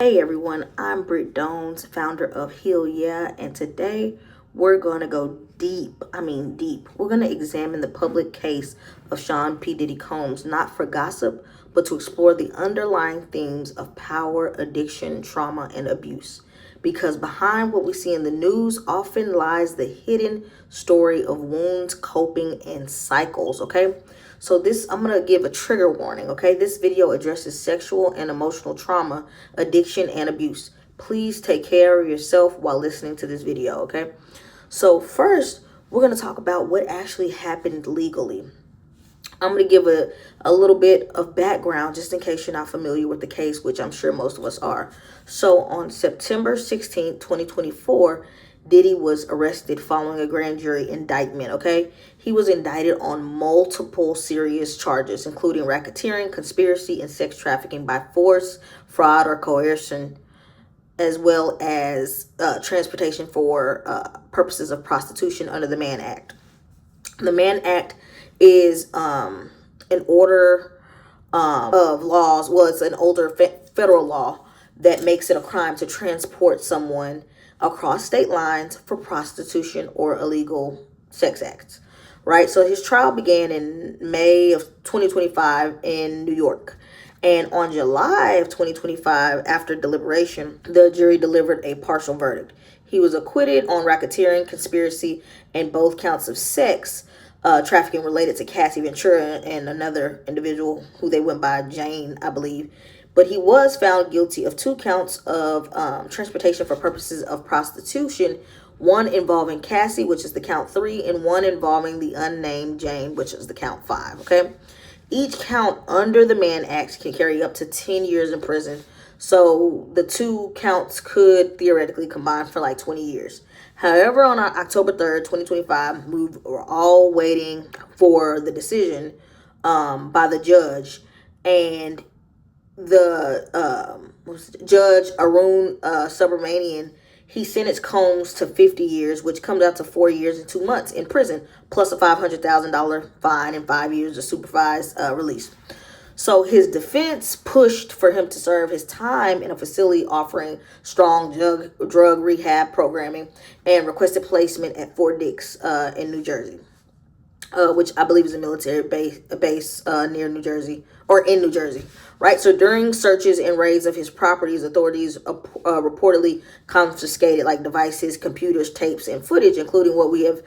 Hey everyone, I'm Britt Dones, founder of Heal Yeah, and today we're going to go deep. Deep. We're going to examine the public case of Sean P. Diddy Combs, not for gossip, but to explore the underlying themes of power, addiction, trauma, and abuse. Because behind what we see in the news often lies the hidden story of wounds, coping, and cycles, okay? So I'm going to give a trigger warning, okay? This video addresses sexual and emotional trauma, addiction, and abuse. Please take care of yourself while listening to this video, okay? So first, we're going to talk about what actually happened legally. I'm going to give a little bit of background just in case you're not familiar with the case, which I'm sure most of us are. So on September 16th, 2024, Diddy was arrested following a grand jury indictment, okay? He was indicted on multiple serious charges, including racketeering, conspiracy, and sex trafficking by force, fraud, or coercion, as well as transportation for purposes of prostitution under the Mann Act. The Mann Act is an order of laws. Well, it's an older federal law that makes it a crime to transport someone across state lines for prostitution or illegal sex acts, right? So his trial began in May of 2025 in New York. And on July of 2025, after deliberation, the jury delivered a partial verdict. He was acquitted on racketeering, conspiracy, and both counts of sex trafficking related to Cassie Ventura and another individual who they went by Jane, I believe. But he was found guilty of 2 counts of transportation for purposes of prostitution, one involving Cassie, which is the count 3, and one involving the unnamed Jane, which is the count 5, okay? Each count under the Mann Act can carry up to 10 years in prison. So the 2 counts could theoretically combine for like 20 years. However, on October 3rd, 2025, we were all waiting for the decision by the judge. And the Judge Arun Subramanian, he sentenced Combs to 50 years, which comes out to 4 years and 2 months in prison, plus a $500,000 fine and 5 years of supervised release. So his defense pushed for him to serve his time in a facility offering strong drug rehab programming and requested placement at Fort Dix in New Jersey, which I believe is a military base near New Jersey, or in New Jersey, right? So during searches and raids of his properties, authorities reportedly confiscated like devices, computers, tapes, and footage, including what we have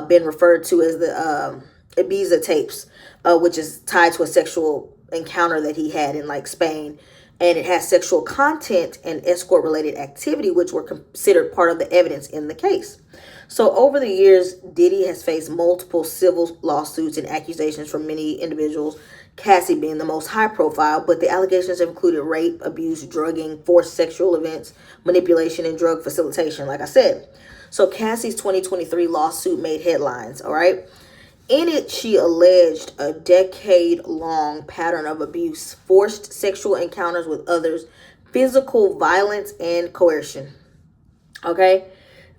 been referred to as the Ibiza tapes, which is tied to a sexual encounter that he had in like Spain. And it has sexual content and escort related activity, which were considered part of the evidence in the case. So over the years, Diddy has faced multiple civil lawsuits and accusations from many individuals, Cassie being the most high profile, but the allegations have included rape, abuse, drugging, forced sexual events, manipulation, and drug facilitation, like I said. So Cassie's 2023 lawsuit made headlines, all right? In it, she alleged a decade-long pattern of abuse, forced sexual encounters with others, physical violence, and coercion. Okay?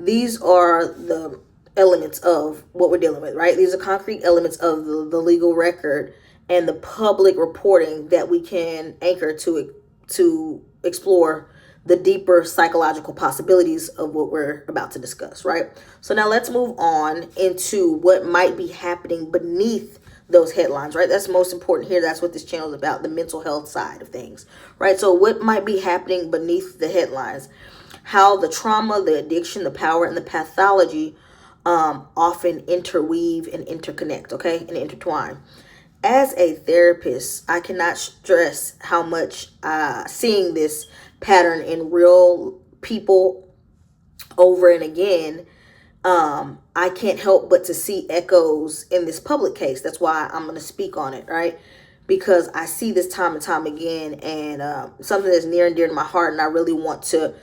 These are the elements of what we're dealing with, right? These are concrete elements of the legal record and the public reporting that we can anchor to explore the deeper psychological possibilities of what we're about to discuss, right? So now let's move on into what might be happening beneath those headlines, right? That's most important here. That's what this channel is about, the mental health side of things, right? So what might be happening beneath the headlines? How the trauma, the addiction, the power, and the pathology often interweave and interconnect, okay, and intertwine. As a therapist, I cannot stress how much seeing this pattern in real people over and again, I can't help but to see echoes in this public case. That's why I'm going to speak on it, right? Because I see this time and time again, and something that's near and dear to my heart, and I really want to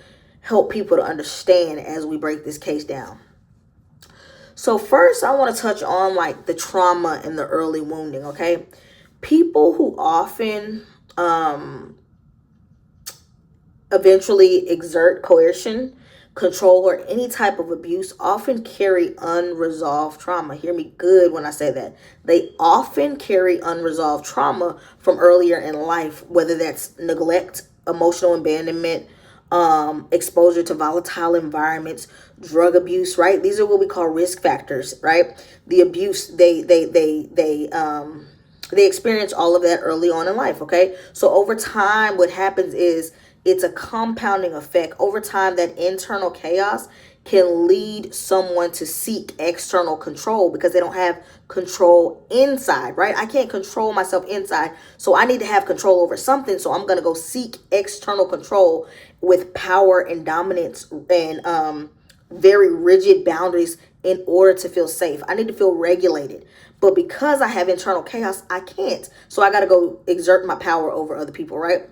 help people to understand as we break this case down. So first, I want to touch on like the trauma and the early wounding, okay? People who often eventually exert coercion, control, or any type of abuse often carry unresolved trauma. Hear me good when I say that. They often carry unresolved trauma from earlier in life, whether that's neglect, emotional abandonment, exposure to volatile environments, drug abuse, right? These are what we call risk factors, right? The abuse, they experience all of that early on in life, okay? So over time, what happens is it's a compounding effect. Over time, that internal chaos can lead someone to seek external control because they don't have control inside, right? I can't control myself inside, so I need to have control over something. So I'm going to go seek external control with power and dominance and very rigid boundaries in order to feel safe. I need to feel regulated. But because I have internal chaos, I can't. So I got to go exert my power over other people, right?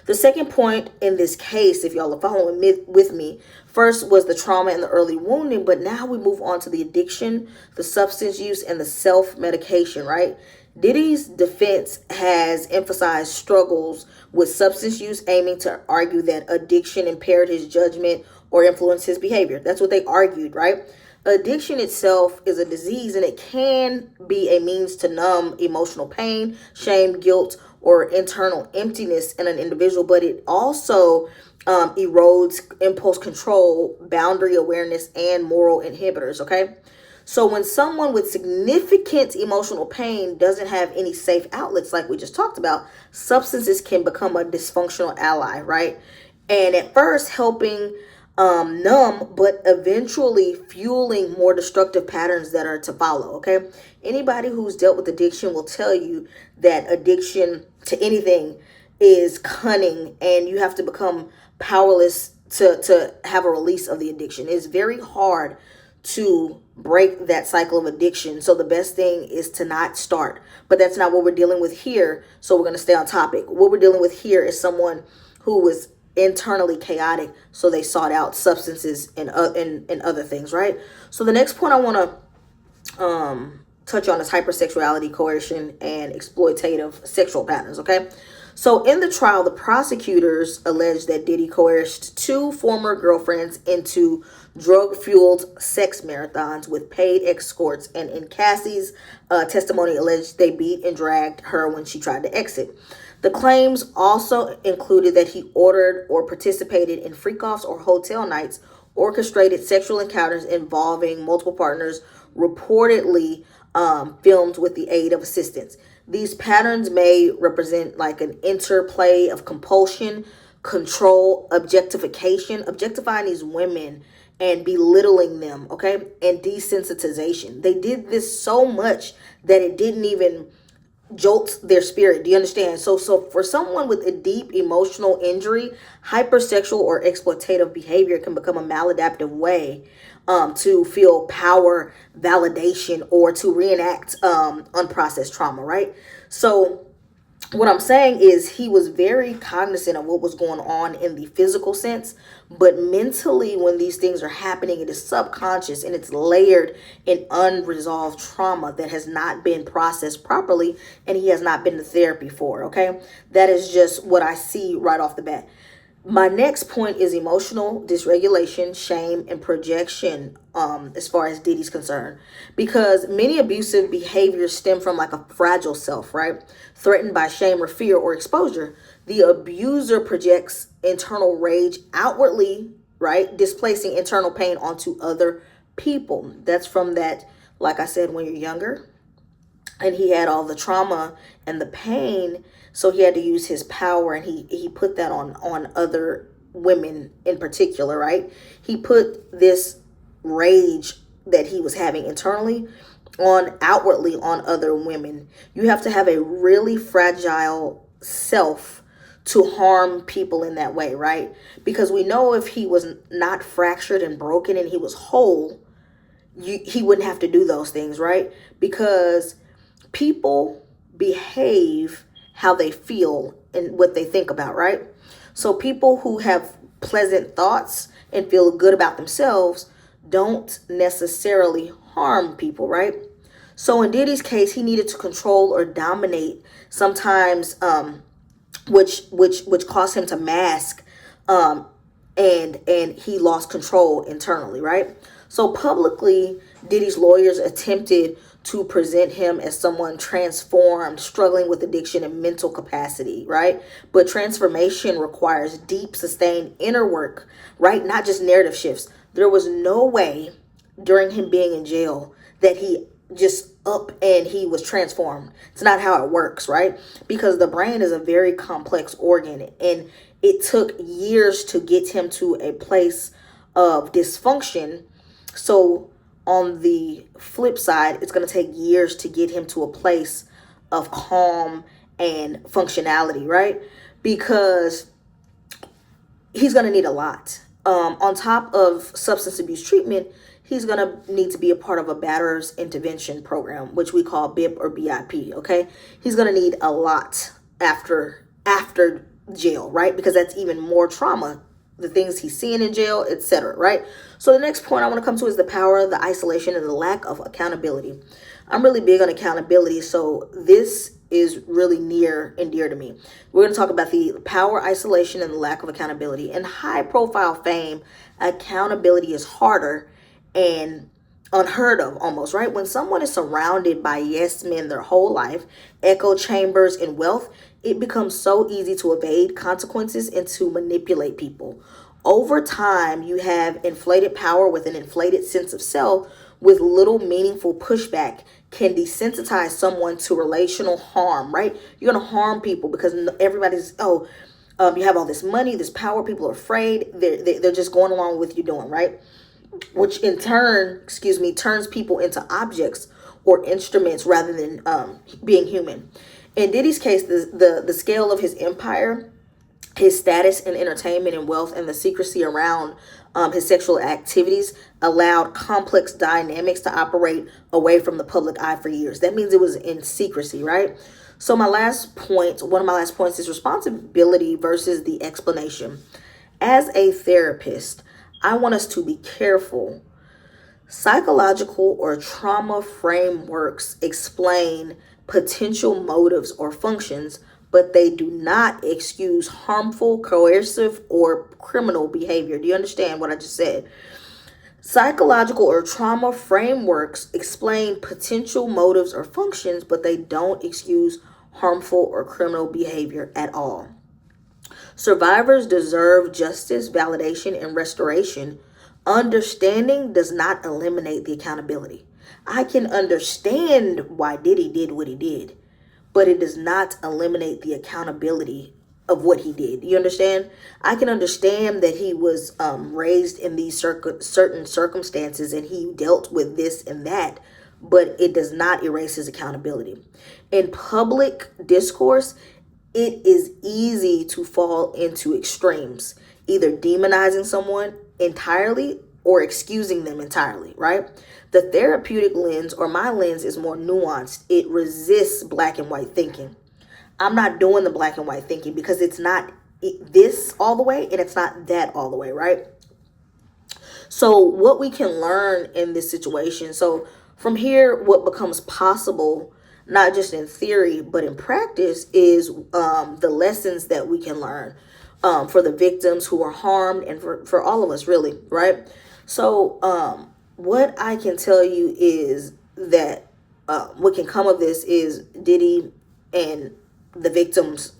The second point in this case, if y'all are following with me, first was the trauma and the early wounding, but now we move on to the addiction, the substance use, and the self-medication, right? Diddy's defense has emphasized struggles with substance use, aiming to argue that addiction impaired his judgment or influenced his behavior. That's what they argued, right? Addiction itself is a disease, and it can be a means to numb emotional pain, shame, guilt, or internal emptiness in an individual, but it also erodes impulse control, boundary awareness, and moral inhibitors, okay? So when someone with significant emotional pain doesn't have any safe outlets, like we just talked about, substances can become a dysfunctional ally, right? And at first helping numb, but eventually fueling more destructive patterns that are to follow, okay? Anybody who's dealt with addiction will tell you that addiction to anything is cunning, and you have to become powerless to have a release of the addiction. It's very hard to break that cycle of addiction. So the best thing is to not start. But that's not what we're dealing with here. So we're going to stay on topic. What we're dealing with here is someone who was internally chaotic, so they sought out substances and other things, right? So the next point I want to touch on is hypersexuality, coercion, and exploitative sexual patterns, okay? So in the trial, the prosecutors alleged that Diddy coerced two former girlfriends into drug-fueled sex marathons with paid escorts, and in Cassie's testimony alleged they beat and dragged her when she tried to exit. The claims also included that he ordered or participated in freak-offs or hotel nights, orchestrated sexual encounters involving multiple partners, reportedly filmed with the aid of assistants. These patterns may represent like an interplay of compulsion, control, objectification, objectifying these women and belittling them, okay, and desensitization. They did this so much that it didn't even jolts their spirit. Do you understand? So for someone with a deep emotional injury, hypersexual or exploitative behavior can become a maladaptive way to feel power, validation, or to reenact unprocessed trauma, right? So what I'm saying is he was very cognizant of what was going on in the physical sense, but mentally when these things are happening, it is subconscious and it's layered in unresolved trauma that has not been processed properly, and he has not been to therapy for, okay? That is just what I see right off the bat. My next point is emotional dysregulation, shame, and projection as far as Diddy's concerned. Because many abusive behaviors stem from like a fragile self, right? Threatened by shame or fear or exposure. The abuser projects internal rage outwardly, right? Displacing internal pain onto other people. That's from that, like I said, when you're younger. And he had all the trauma and the pain, so he had to use his power, and he put that on other women in particular, right? He put this rage that he was having internally on outwardly on other women. You have to have a really fragile self to harm people in that way, right? Because we know if he was not fractured and broken and he was whole, he wouldn't have to do those things, right? Because people behave how they feel and what they think about, right? So people who have pleasant thoughts and feel good about themselves don't necessarily harm people, right? So in Diddy's case, he needed to control or dominate sometimes, which caused him to mask, and he lost control internally, right? So publicly, Diddy's lawyers attempted to present him as someone transformed, struggling with addiction and mental capacity, right? But transformation requires deep, sustained inner work, right? Not just narrative shifts. There was no way during him being in jail that he just up and he was transformed. It's not how it works, right? Because the brain is a very complex organ, and it took years to get him to a place of dysfunction. So on the flip side, it's going to take years to get him to a place of calm and functionality, right? Because he's going to need a lot. On top of substance abuse treatment, he's going to need to be a part of a batterers intervention program, which we call BIP or BIP, okay? He's going to need a lot after jail, right? Because that's even more trauma, the things he's seeing in jail, etc., right? So the next point I want to come to is the power, the isolation, and the lack of accountability. I'm really big on accountability, so this is really near and dear to me. We're going to talk about the power, isolation, and the lack of accountability. In high-profile fame, accountability is harder and unheard of almost, right? When someone is surrounded by yes men their whole life, echo chambers, and wealth, it becomes so easy to evade consequences and to manipulate people. Over time, you have inflated power with an inflated sense of self with little meaningful pushback can desensitize someone to relational harm, right? You're going to harm people because everybody's, you have all this money, this power, people are afraid. They're just going along with you doing, right? Which in turn, turns people into objects or instruments rather than being human. In Diddy's case, the scale of his empire, his status in entertainment and wealth, and the secrecy around his sexual activities allowed complex dynamics to operate away from the public eye for years. That means it was in secrecy, right? So one of my last points is responsibility versus the explanation. As a therapist, I want us to be careful. Psychological or trauma frameworks explain potential motives or functions, but they do not excuse harmful, coercive, or criminal behavior. Do you understand what I just said? Psychological or trauma frameworks explain potential motives or functions, but they don't excuse harmful or criminal behavior at all. Survivors deserve justice, validation, and restoration. Understanding does not eliminate the accountability. I can understand why Diddy did what he did, but it does not eliminate the accountability of what he did. You understand? I can understand that he was raised in these certain circumstances and he dealt with this and that, but it does not erase his accountability. In public discourse, it is easy to fall into extremes, either demonizing someone entirely or excusing them entirely, right? The therapeutic lens, or my lens, is more nuanced. It resists black and white thinking. I'm not doing the black and white thinking because it's not this all the way and it's not that all the way, right? So what we can learn in this situation. So from here, what becomes possible, not just in theory, but in practice, is the lessons that we can learn for the victims who are harmed and for all of us, really, right? So what I can tell you is that what can come of this is Diddy and the victims,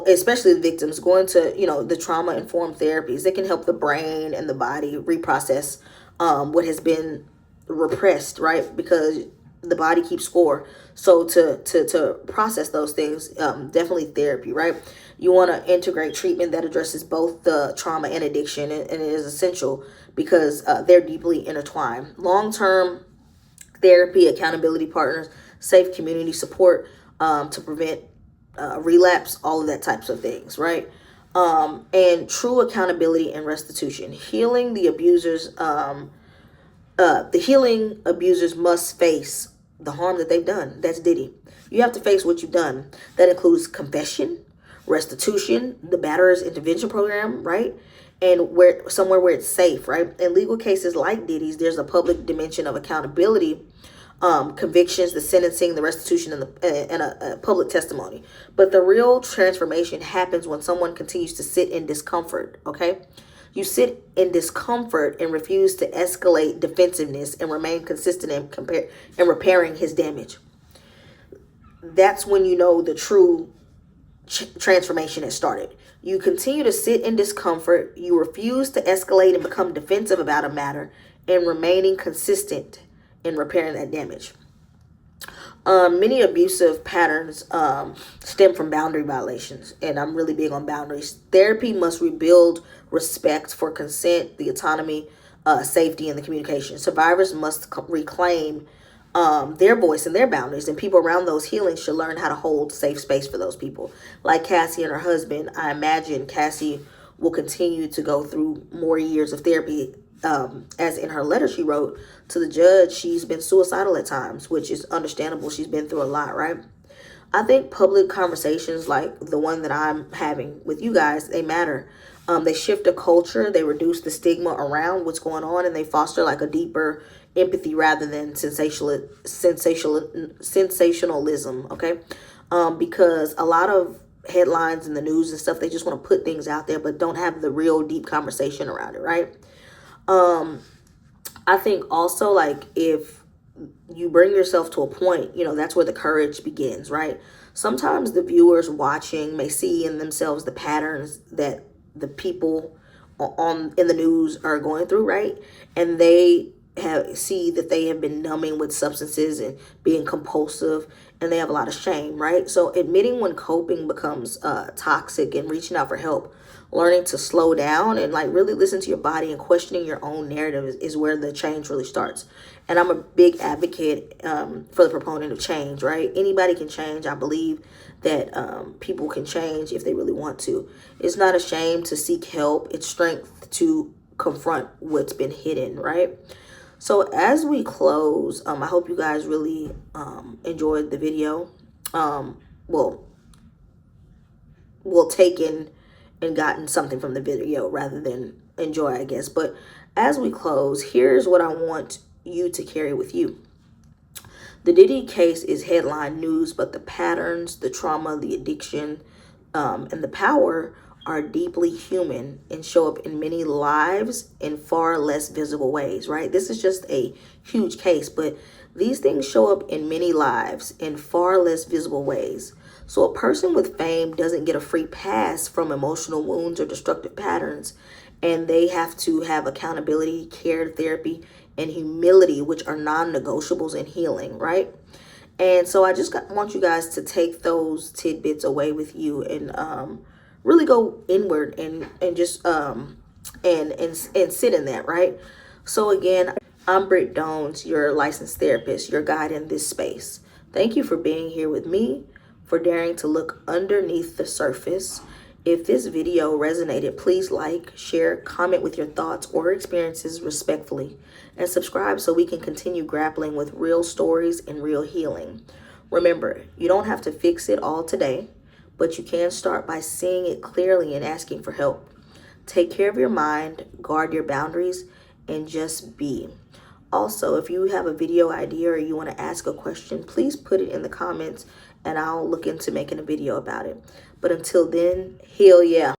especially the victims, going to, the trauma-informed therapies that can help the brain and the body reprocess what has been repressed, right? Because the body keeps score. So to process those things, definitely therapy, right? You want to integrate treatment that addresses both the trauma and addiction, and it is essential because they're deeply intertwined. Long-term therapy, accountability partners, safe community support to prevent relapse, all of that types of things, right? And true accountability and restitution. Healing abusers must face the harm that they've done. That's Diddy. You have to face what you've done. That includes confession, restitution, the batterers intervention program, right? And somewhere where it's safe, right? In legal cases like Diddy's, there's a public dimension of accountability, convictions, the sentencing, the restitution, and a public testimony. But the real transformation happens when someone continues to sit in discomfort, okay? You sit in discomfort and refuse to escalate defensiveness and remain consistent in repairing his damage. That's when you know the true transformation has started. You continue to sit in discomfort. You refuse to escalate and become defensive about a matter and remaining consistent in repairing that damage. Many abusive patterns stem from boundary violations, and I'm really big on boundaries. Therapy must rebuild respect for consent, the autonomy, safety, and the communication. Survivors must reclaim their voice and their boundaries, and people around those healings should learn how to hold safe space for those people. Like Cassie and her husband, I imagine Cassie will continue to go through more years of therapy. As in her letter she wrote to the judge, she's been suicidal at times, which is understandable. She's been through a lot, right? I think public conversations like the one that I'm having with you guys, they matter. They shift the culture, they reduce the stigma around what's going on, and they foster like a deeper empathy rather than sensationalism, okay? Because a lot of headlines in the news and stuff, they just want to put things out there but don't have the real deep conversation around it, right? I think also, like, if you bring yourself to a point, you know, that's where the courage begins, right? Sometimes the viewers watching may see in themselves the patterns that the people in the news are going through, right? And they see that they have been numbing with substances and being compulsive, and they have a lot of shame, right? So admitting when coping becomes toxic and reaching out for help, learning to slow down and like really listen to your body and questioning your own narrative is where the change really starts. And I'm a big advocate for the proponent of change, right? Anybody can change. I believe that people can change if they really want to. It's not a shame to seek help. It's strength to confront what's been hidden, right? So as we close, I hope you guys really enjoyed the video. Well, taken and gotten something from the video rather than enjoy, I guess. But as we close, here's what I want you to carry with you. The Diddy case is headline news, but the patterns, the trauma, the addiction, and the power are deeply human and show up in many lives in far less visible ways, right? This is just a huge case, but these things show up in many lives in far less visible ways. So a person with fame doesn't get a free pass from emotional wounds or destructive patterns, and they have to have accountability, care, therapy, and humility, which are non-negotiables in healing, right? And so I just want you guys to take those tidbits away with you and really go inward and just and sit in that, right? So again, I'm Britt Dones, your licensed therapist, your guide in this space. Thank you for being here with me, for daring to look underneath the surface. If this video resonated, please like, share, comment with your thoughts or experiences respectfully, and subscribe so we can continue grappling with real stories and real healing. Remember, you don't have to fix it all today, but you can start by seeing it clearly and asking for help. Take care of your mind, guard your boundaries, and just be. Also, if you have a video idea or you want to ask a question, please put it in the comments and I'll look into making a video about it. But until then, heal yeah.